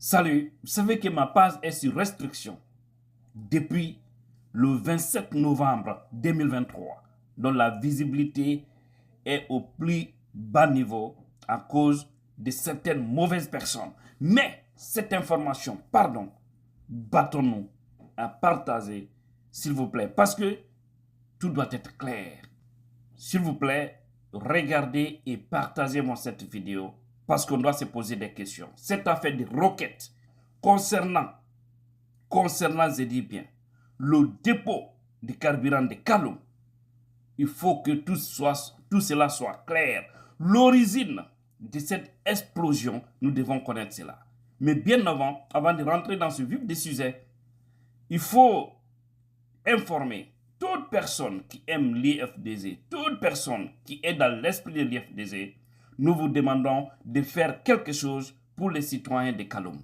Salut, vous savez que ma page est sur restriction depuis le 27 novembre 2023, dont la visibilité est au plus bas niveau à cause de certaines mauvaises personnes. Mais cette information, battons-nous à partager, s'il vous plaît, parce que tout doit être clair. S'il vous plaît, regardez et partagez-moi cette vidéo parce qu'on doit se poser des questions. Cette affaire de requêtes concernant, je dis bien, le dépôt de carburant de Kaloum, il faut que tout cela soit clair. L'origine de cette explosion, nous devons connaître cela. Mais bien avant de rentrer dans ce vif du sujet, il faut informer toute personne qui aime l'IFDZ, toute personne qui est dans l'esprit de l'IFDZ, nous vous demandons de faire quelque chose pour les citoyens de Kaloum.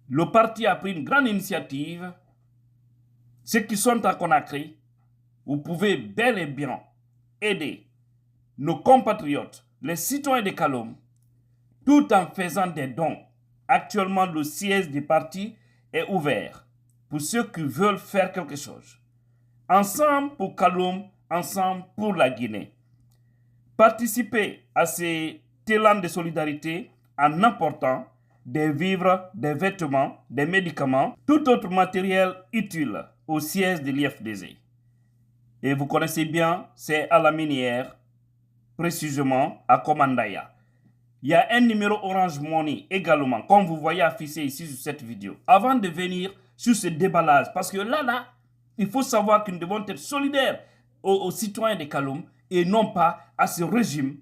Le parti a pris une grande initiative. Ceux qui sont à Conakry, vous pouvez bel et bien aider nos compatriotes, les citoyens de Kaloum, tout en faisant des dons. Actuellement, le siège du parti est ouvert pour ceux qui veulent faire quelque chose. Ensemble pour Kaloum, ensemble pour la Guinée. Participez à ces élans de solidarité en apportant des vivres, des vêtements, des médicaments, tout autre matériel utile au siège de l'IFDZ. Et vous connaissez bien, c'est à la minière, précisément à Komandaya. Il y a un numéro Orange Money également, comme vous voyez affiché ici sur cette vidéo. Avant de venir sur ce déballage, parce que là, il faut savoir que nous devons être solidaires aux citoyens de Kaloum et non pas à ce régime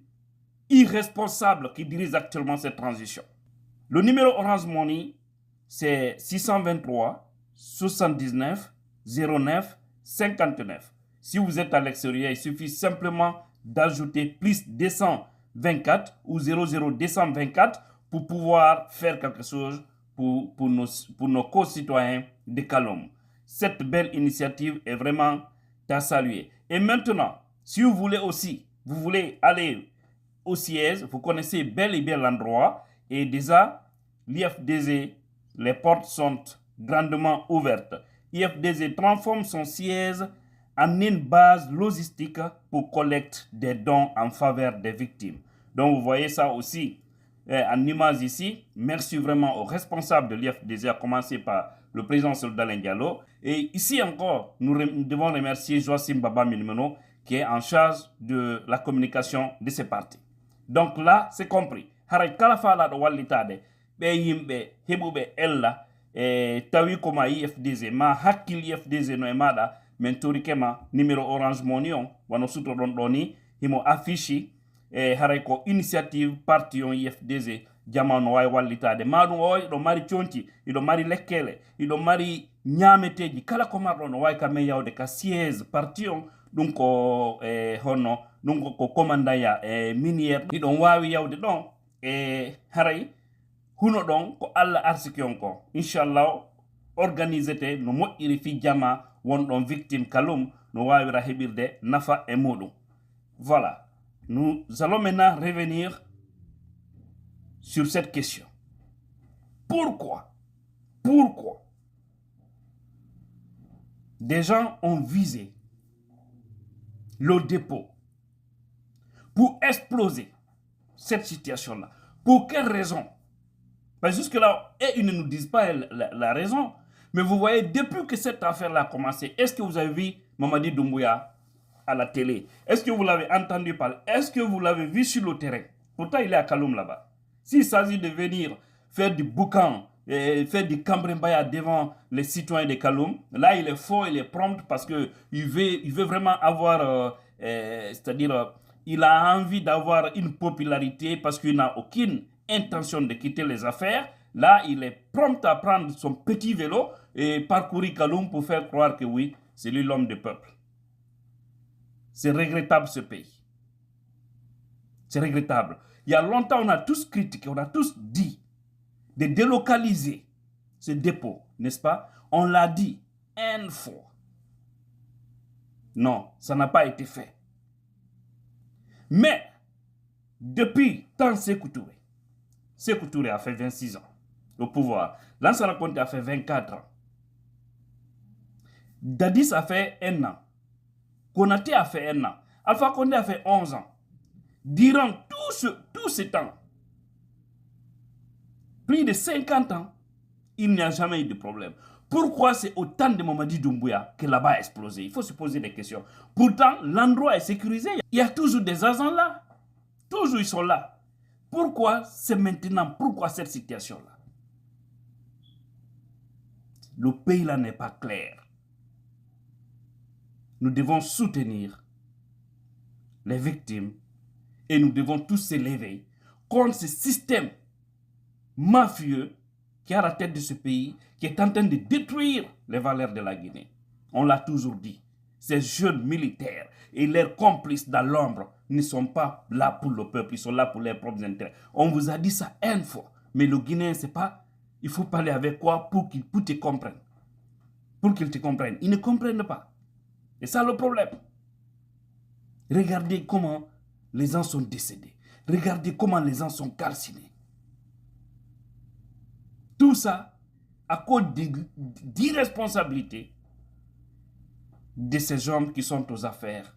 irresponsable qui dirige actuellement cette transition. Le numéro Orange Money, c'est 623 79 09 59. Si vous êtes à l'extérieur, il suffit simplement d'ajouter plus 224 ou 00224 pour pouvoir faire quelque chose pour nos concitoyens de Kaloum. Cette belle initiative est vraiment à saluer. Et maintenant, si vous voulez aller au siège, vous connaissez bel et bien l'endroit. Et déjà, l'IFDZ, les portes sont grandement ouvertes. L'IFDZ transforme son siège en une base logistique pour collecter des dons en faveur des victimes. Donc vous voyez ça aussi en image ici. Merci vraiment aux responsables de l'IFDZ, à commencer par le président Soldat Diallo. Et ici encore, nous devons remercier Joachim Baba Milmeno qui est en charge de la communication de ce parti. Donc là, c'est compris. Haray kala fala do wallitade be yimbe hebube ella tawi koma IFDZ ma hakkil IFDZ no e mada men tori kema numéro Orange Money on wano suto don doni himo affiche haray ko initiative parti on IFDZ jamano way wallitade madum o do mari cionti ido mari lekkele ido mari nyameteji kala ko mardo no way kam yawde ka siège parti on dum ko honno dum ko commandaya minière idon wawi yawde don haray huno don ko alla arsiki on ko inchallah organisete no moƴƴiri fi jama won don victime Kaloum no wawira hebirde nafa e mudum. Voilà, nous allons maintenant revenir sur cette question. Pourquoi des gens ont visé le dépôt pour exploser cette situation-là? Pour quelle raison? Ben jusque-là, ils ne nous disent pas la raison. Mais vous voyez, depuis que cette affaire-là a commencé, est-ce que vous avez vu Mamadi Doumbouya à la télé? Est-ce que vous l'avez entendu parler? Est-ce que vous l'avez vu sur le terrain? Pourtant, il est à Kaloum là-bas. S'il s'agit de venir faire du boucan, faire du cambrimbaya devant les citoyens de Kaloum, là, il est fort, il est prompt parce qu'il veut vraiment avoir, c'est-à-dire, il a envie d'avoir une popularité parce qu'il n'a aucune intention de quitter les affaires. Là, il est prompt à prendre son petit vélo et parcourir Kaloum pour faire croire que oui, c'est lui l'homme du peuple. C'est regrettable ce pays. C'est regrettable. Il y a longtemps, on a tous critiqué, on a tous dit de délocaliser ce dépôt, n'est-ce pas? On l'a dit une fois. Non, ça n'a pas été fait. Mais, depuis tant Sékou Touré a fait 26 ans. au pouvoir. Lansana Conté a fait 24 ans. Dadis a fait 1 an. Konaté a fait 1 an. Alpha Condé a fait 11 ans. Durant tout ce temps, plus de 50 ans, il n'y a jamais eu de problème. Pourquoi c'est au temps de Mamadi Doumbouya que là-bas a explosé? Il faut se poser des questions. Pourtant, l'endroit est sécurisé. Il y a toujours des agents là. Toujours ils sont là. Pourquoi c'est maintenant? Pourquoi cette situation-là? Le pays là n'est pas clair. Nous devons soutenir les victimes et nous devons tous s'élever contre ce système mafieux qui est à la tête de ce pays, qui est en train de détruire les valeurs de la Guinée. On l'a toujours dit. Ces jeunes militaires et leurs complices dans l'ombre ne sont pas là pour le peuple, ils sont là pour leurs propres intérêts. On vous a dit ça une fois, mais le Guinéen, c'est pas, il faut parler avec quoi pour qu'il te comprenne. Pour qu'ils te comprennent. Ils ne comprennent pas. Et ça le problème. Regardez comment les gens sont décédés. Regardez comment les gens sont calcinés. Tout ça à cause d'irresponsabilité de ces hommes qui sont aux affaires,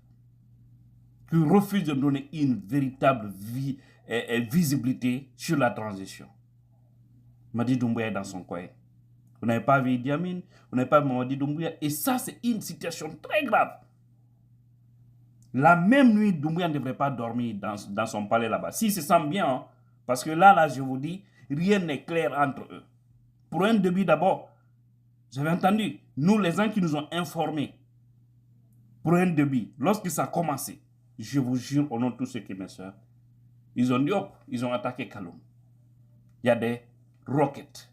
qui refusent de donner une véritable visibilité sur la transition. Mamadi Doumbouya est dans son coin. Vous n'avez pas vu Idi Amin, vous n'avez pas vu Mamadi Doumbouya. Et ça, c'est une situation très grave. La même nuit, Doumbouya ne devrait pas dormir dans son palais là-bas. S'il se sent bien, hein, parce que là, je vous dis, rien n'est clair entre eux. Pour un début d'abord, j'avais entendu, nous les gens qui nous ont informés, pour un début, lorsque ça a commencé, je vous jure au nom de tous ceux qui me soeurs, ils ont dit hop, ils ont attaqué Kaloum. Il y a des roquettes.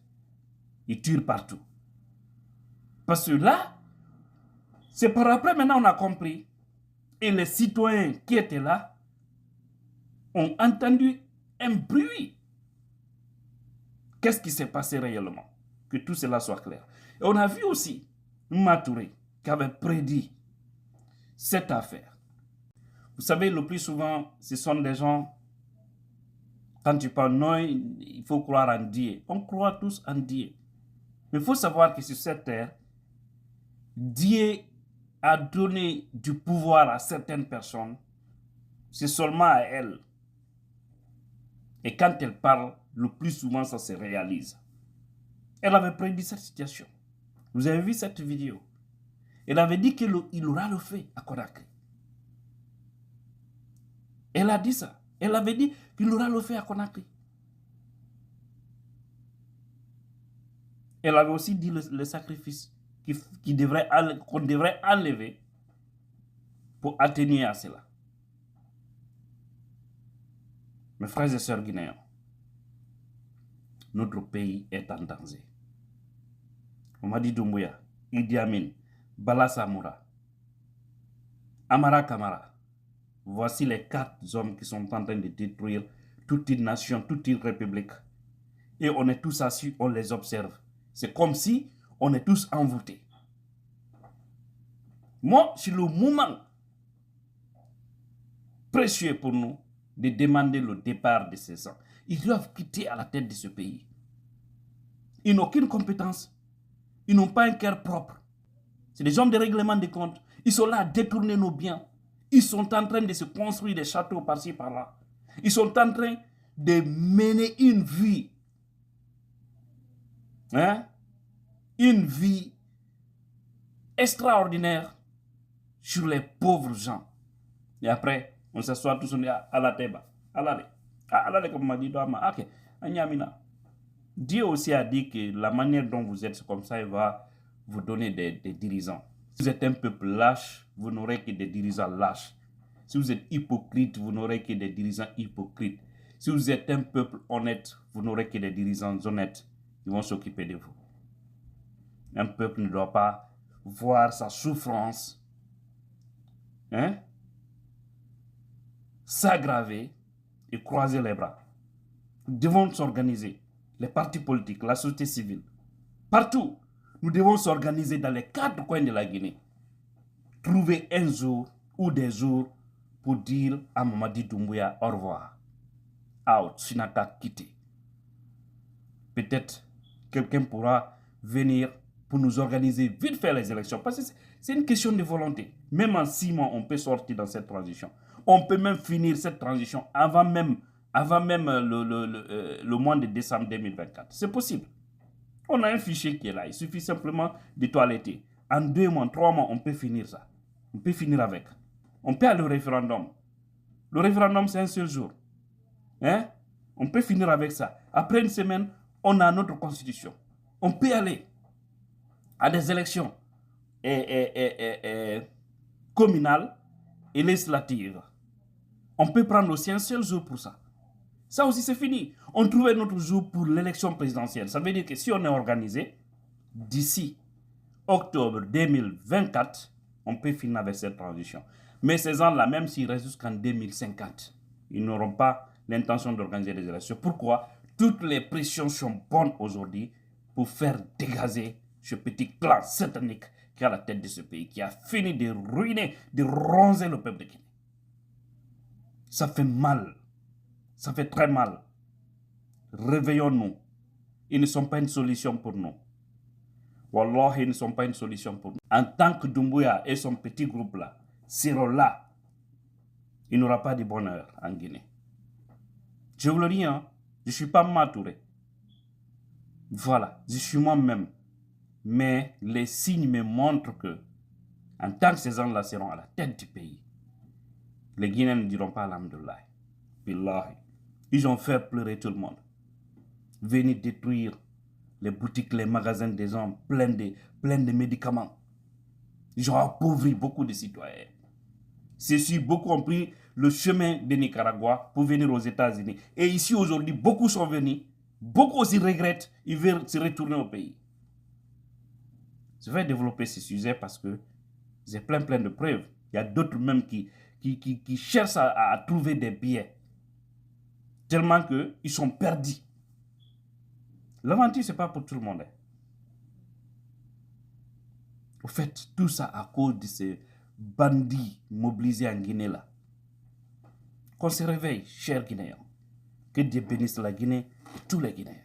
Ils tirent partout. Parce que là, c'est par après maintenant on a compris. Et les citoyens qui étaient là ont entendu un bruit. Qu'est-ce qui s'est passé réellement? Que tout cela soit clair. Et on a vu aussi Matouré qui avait prédit cette affaire. Vous savez, le plus souvent, ce sont des gens, quand tu parles non, il faut croire en Dieu. On croit tous en Dieu. Mais il faut savoir que sur cette terre, Dieu a donné du pouvoir à certaines personnes. C'est seulement à elles. Et quand elles parlent, le plus souvent, ça se réalise. Elle avait prédit cette situation. Vous avez vu cette vidéo? Elle avait dit qu'il aura le feu à Conakry. Elle a dit ça. Elle avait dit qu'il aura le feu à Conakry. Elle avait aussi dit le sacrifice qu'on devrait enlever pour atténuer à cela. Mes frères et sœurs guinéens, notre pays est en danger. Mamadi Doumbouya, Idi Amin, Bala Samoura, Amara Kamara, voici les 4 hommes qui sont en train de détruire toute une nation, toute une république. Et on est tous assis, on les observe. C'est comme si on est tous envoûtés. Moi, c'est le moment précieux pour nous de demander le départ de ces gens. Ils doivent quitter à la tête de ce pays. Ils n'ont aucune compétence. Ils n'ont pas un cœur propre. C'est des hommes de règlement de comptes. Ils sont là à détourner nos biens. Ils sont en train de se construire des châteaux par-ci, par-là. Ils sont en train de mener une vie. Une vie extraordinaire sur les pauvres gens. Et après, on s'assoit tous, on est à la teba. Alale, comme m'a dit, ok, Dieu aussi a dit que la manière dont vous êtes comme ça, il va vous donner des dirigeants. Si vous êtes un peuple lâche, vous n'aurez que des dirigeants lâches. Si vous êtes hypocrite, vous n'aurez que des dirigeants hypocrites. Si vous êtes un peuple honnête, vous n'aurez que des dirigeants honnêtes qui vont s'occuper de vous. Un peuple ne doit pas voir sa souffrance s'aggraver et croiser les bras. Nous devons s'organiser. Les partis politiques, la société civile, partout, nous devons s'organiser dans les 4 coins de la Guinée. Trouver un jour ou des jours pour dire à Mamadi Doumbouya au revoir. Out, Sinaka quitté. Peut-être quelqu'un pourra venir pour nous organiser vite faire les élections. Parce que c'est une question de volonté. Même en 6 mois, on peut sortir dans cette transition. On peut même finir cette transition avant même le mois de décembre 2024. C'est possible. On a un fichier qui est là. Il suffit simplement de toiletter. En 2 mois, 3 mois, on peut finir ça. On peut finir avec. On peut aller au référendum. Le référendum, c'est un seul jour. Hein? On peut finir avec ça. Après une semaine, on a notre constitution. On peut aller à des élections communales et législatives. On peut prendre aussi un seul jour pour ça. Ça aussi, c'est fini. On trouvait notre jour pour l'élection présidentielle. Ça veut dire que si on est organisé, d'ici octobre 2024, on peut finir avec cette transition. Mais ces gens-là, même s'ils restent jusqu'en 2050, ils n'auront pas l'intention d'organiser des élections. Pourquoi? Toutes les pressions sont bonnes aujourd'hui pour faire dégazer ce petit clan satanique qui est à la tête de ce pays, qui a fini de ruiner, de roncer le peuple de Guinée. Ça fait mal. Ça fait très mal. Réveillons-nous. Ils ne sont pas une solution pour nous. Wallah, ils ne sont pas une solution pour nous. En tant que Doumbouya et son petit groupe-là seront là, il n'aura pas de bonheur en Guinée. Je vous le dis, hein, je ne suis pas Matouré. Voilà, je suis moi-même. Mais les signes me montrent que, en tant que ces gens-là seront à la tête du pays, les Guinéens ne diront pas alhamdoulilah. Billahi. Ils ont fait pleurer tout le monde. Venir détruire les boutiques, les magasins des hommes pleins de médicaments. Ils ont appauvri beaucoup de citoyens. Ceux-ci, beaucoup ont pris le chemin de Nicaragua pour venir aux États-Unis. Et ici, aujourd'hui, beaucoup sont venus. Beaucoup aussi regrettent. Ils veulent se retourner au pays. Je vais développer ce sujet parce que j'ai plein de preuves. Il y a d'autres même qui cherchent à trouver des biais. Tellement qu'ils sont perdus. L'aventure, ce n'est pas pour tout le monde. Au fait, tout ça à cause de ces bandits mobilisés en Guinée là. Qu'on se réveille, chers Guinéens. Que Dieu bénisse la Guinée et tous les Guinéens.